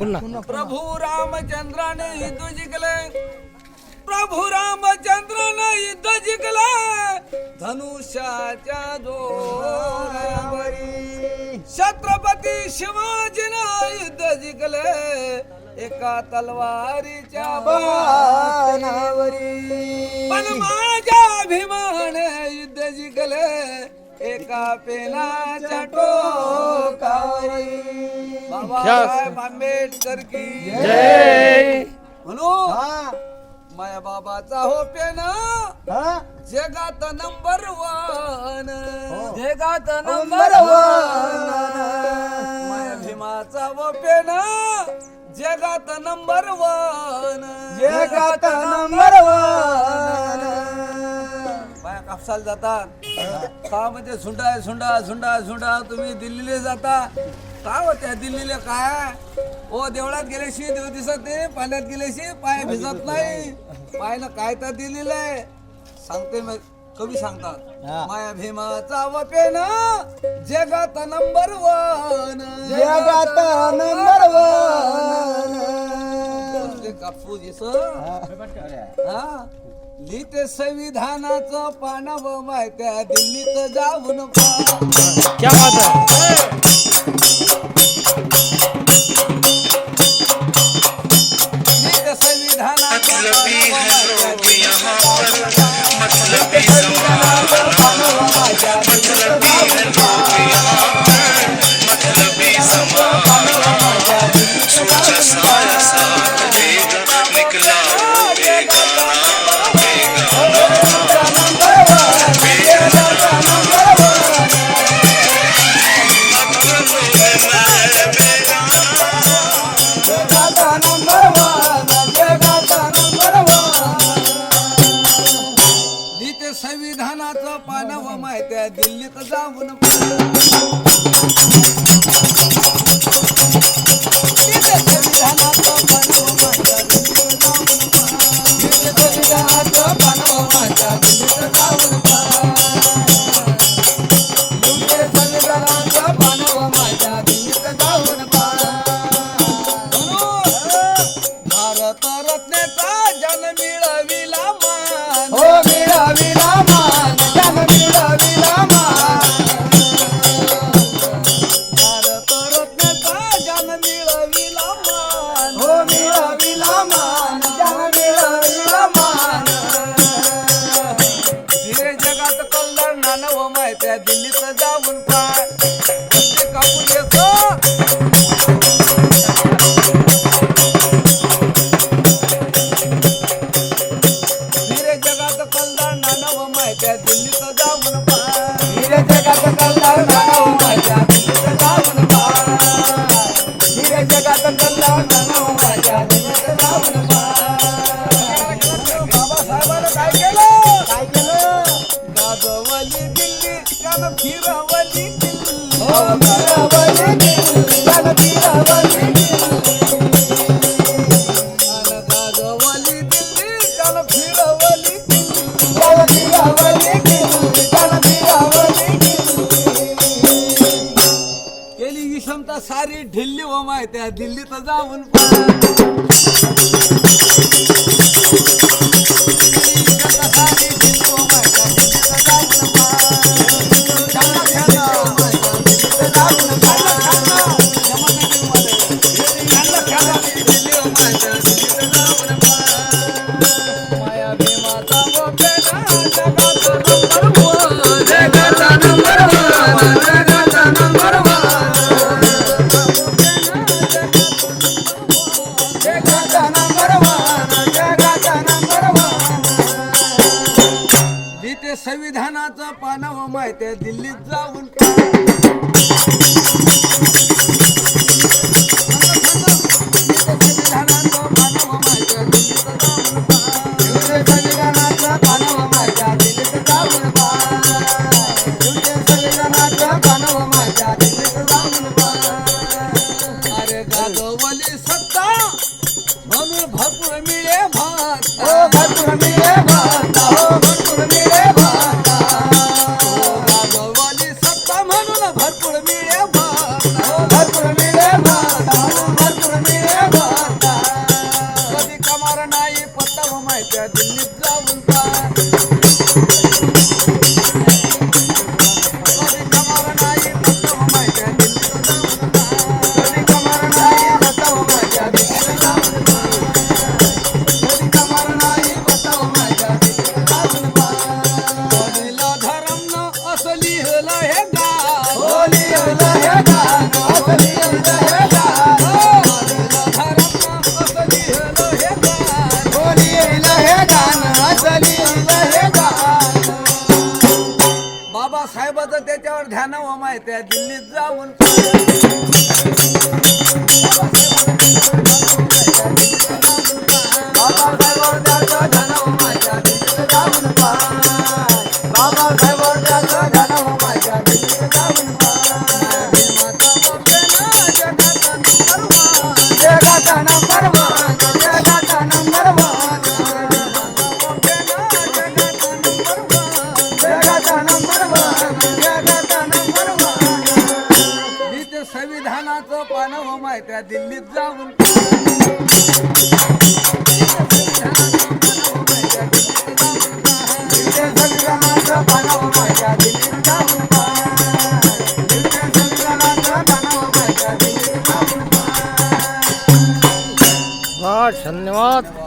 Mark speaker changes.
Speaker 1: प्रभु रामचंद्राने युद्ध जिंकले, प्रभु रामचंद्राने युद्ध जिंकले, धनुष्याच्या जोरावरी छत्रपती शिवाजीने युद्ध जिंकले, एका तलवारीच्या बाणावरी. पण माझ्या भीमाने युद्ध जिंकले, एका पेनाच्या टोकावरी. बाबासाहेब आंबेडकर की जय. म्हणून माया बाबाचा हो पेन जगात नंबर 1, जगात नंबर 1. माया भीमाचा हो पेन जगात नंबर 1, जगात नंबर 1. माया कापसाला जातात का म्हणजे झुंडा तुम्ही दिल्लीला जाता का हो? त्या दिल्लीला काय ओ देवळात गेल्याशी देव दिसत नाही, पाण्यात गेल्याशी पाय भिजत नाही. पायला काय तर दिलेलं आहे सांगते मग कवी सांगतात. माया भीमाचा वपेन जगात नंबर 1, जगात नंबर 1. कापूस लिहिते संविधानाचं पानाव माहित्या दिल्लीत जाऊन क्या बात है. लिहिते संविधानाचं संविधानाचं पानाव माहित्या दिल्लीत जाऊन भारत रत्नेचा जन मिळविला मान, हो मिळविला मान, जन मिळविला मान. भारत रत्नेचा जन मिळविला मान, हो मिळविला मान, जन मिळविला मान. हिरे जगात कल्याण नानव माहित्या दिल्लीत जाऊन पाय कापून येतो. त्या दिल्लीत जाऊन पाय, हिरे जगात कल्याण नानव माझ्या दिल्लीत जाऊन पाय, हिरे जगात कल्याण नानव माझ्या दिल्लीत जाऊन पाय. बाबासाहेबांनी काय केलं गाजवली दिल्ली त्यानं फिरवली दिल्ली, हो फिरवली दिल्ली त्यानं फिरवली दिल्ली. गाजवली दिल्ली त्यानं फिरवली केली विषमता सारी ढिल्ली व माहित्या दिल्लीत जाऊन संविधानाचं पानाव माहिती दिल्लीत जाऊन संविधानाचं पानाव माहिती दिल्लीत संविधानाचं पानाव माहिती दिल्लीत जाऊन संविधानाचं पानाव माहिती दिल्लीत जाऊन. अरे गाजवली सत्ता म्हणून भरपूर मिळे भात, हो भरपूर मिळे भात, हो भरपूर मिळे भात. गाजवली सत्ता म्हणून भरपूर मिळे भात, हो भरपूर मिळे भात, भरपूर मिळे संविधानाचं पानावं माहित्या दिल्लीत जाऊन संविधानाचं पानावं माहित्या दिल्लीत जाऊन संविधानाचं पानावं माहित्या दिल्लीत जाऊन
Speaker 2: धन्यवाद.